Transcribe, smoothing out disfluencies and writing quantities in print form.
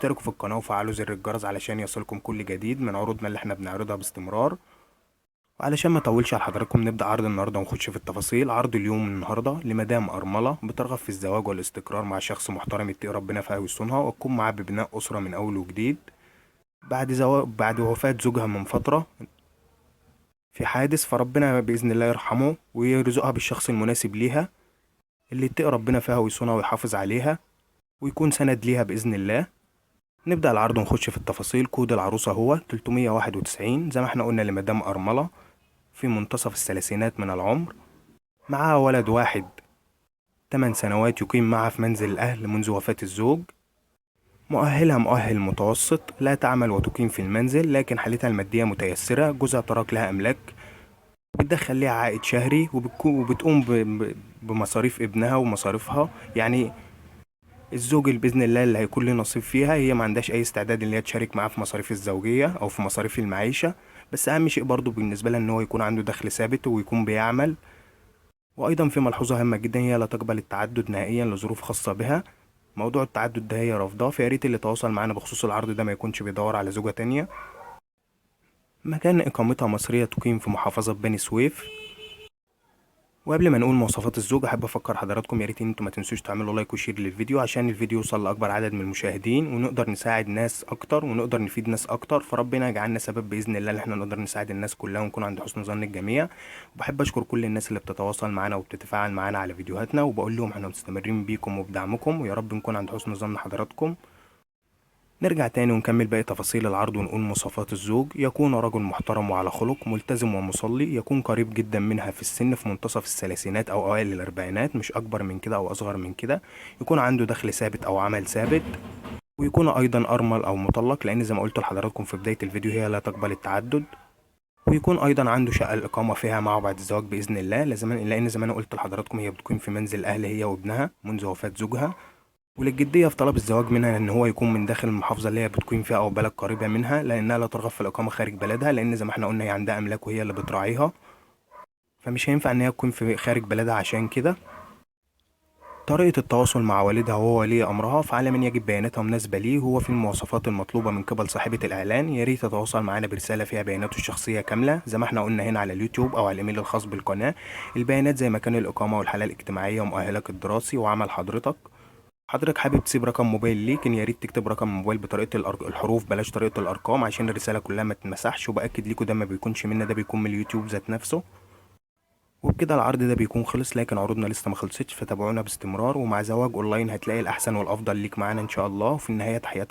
اشتركوا في القناة وفعلوا زر الجرس علشان يصلكم كل جديد من عروضنا اللي احنا بنعرضها باستمرار. وعلشان ما اطولش على حضراتكم نبدأ عرض النهاردة ونخش في التفاصيل. عرض اليوم النهاردة لمدام أرملة بترغب في الزواج والاستقرار مع شخص محترم يتقي ربنا فيها ويصونها وتكون معاه ببناء أسرة من أول وجديد بعد وفاة زوجها من فترة في حادث، فربنا بإذن الله يرحمه ويرزقها بالشخص المناسب ليها اللي يتقي ربنا فيها ويصونها ويحافظ عليها ويكون سند ليها بإذن الله. نبدأ العرض ونخش في التفاصيل. كود العروسة هو 391 زي ما احنا قلنا لمدام أرملة في منتصف الثلاثينات من العمر، معاها ولد واحد 8 سنوات يقيم معها في منزل الأهل منذ وفاة الزوج. مؤهلها مؤهل متوسط، لا تعمل وتقيم في المنزل لكن حالتها المادية متيسرة. جوزها ترك لها أملاك بتدخل ليها عائد شهري وبتقوم بمصاريف ابنها ومصاريفها. يعني الزوج اللي باذن الله اللي هيكون له نصيب فيها، هي ما عندهاش اي استعداد ان هي تشارك معاه في مصاريف الزوجيه او في مصاريف المعيشه. بس اهم شيء برضو بالنسبه لها ان هو يكون عنده دخل ثابت ويكون بيعمل. وايضا في ملحوظه هامه جدا، هي لا تقبل التعدد نهائيا لظروف خاصه بها. موضوع التعدد ده هي رافضاه، فيا ريت اللي تواصل معانا بخصوص العرض ده ما يكونش بيدور على زوجه تانية. مكان اقامتها مصريه، تقيم في محافظه بني سويف. وقبل ما نقول مواصفات الزوج، احب افكر حضراتكم يا ريت ان انتوا ما تنسوش تعملوا لايك وشير للفيديو عشان الفيديو يوصل لاكبر عدد من المشاهدين ونقدر نساعد ناس اكتر ونقدر نفيد ناس اكتر، فربنا يجعلنا سبب باذن الله ان احنا نقدر نساعد الناس كلها ونكون عند حسن ظن الجميع. وبحب اشكر كل الناس اللي بتتواصل معانا وبتتفاعل معانا على فيديوهاتنا، وبقول لهم احنا مستمرين بيكم وبدعمكم، ويا رب نكون عند حسن ظن حضراتكم. نرجع تاني ونكمل باقي تفاصيل العرض ونقول مواصفات الزوج. يكون رجل محترم وعلى خلق، ملتزم ومصلي، يكون قريب جدا منها في السن في منتصف الثلاثينات او اوائل الاربعينات، مش اكبر من كده او اصغر من كده. يكون عنده دخل ثابت او عمل ثابت، ويكون ايضا ارمل او مطلق لان زي ما قلت لحضراتكم في بداية الفيديو هي لا تقبل التعدد. ويكون ايضا عنده شقة الاقامة فيها معه بعد الزواج باذن الله، لان زي ما انا قلت لحضراتكم هي بتكون في منزل اهل هي وابنها منذ وفاة زوجها. وللجدية في طلب الزواج منها إن هو يكون من داخل المحافظة اللي هي بتقيم فيها أو بلد قريبة منها، لأنها لا ترغب في الإقامة خارج بلدها، لأن زي ما احنا قلنا هي عندها أملاك وهي اللي بتراعيها، فمش هينفع إن هي تكون في خارج بلدها عشان كده. طريقة التواصل مع والدها وهو ولي أمرها، فعلى من يجب بياناتها مناسبة ليه هو في المواصفات المطلوبة من قبل صاحبة الإعلان. يا ريت تتواصل معانا برسالة فيها بياناته الشخصية كاملة زي ما احنا قلنا هنا على اليوتيوب أو على الإيميل الخاص بالقناة. البيانات زي مكان الإقامة والحالة الاجتماعية ومؤهلك الدراسي وعمل حضرتك حابب تسيب رقم موبايل ليك، يا ريت تكتب رقم موبايل بطريقه الحروف بلاش طريقه الارقام عشان الرساله كلها ما تتمسحش. وباكد ليكوا ده ما بيكونش منا، ده بيكون من اليوتيوب ذات نفسه. وبكده العرض ده بيكون خلص، لكن عروضنا لسه ما خلصتش فتابعونا باستمرار. ومع زواج اونلاين هتلاقي الاحسن والافضل ليك معانا ان شاء الله. وفي النهايه تحياتي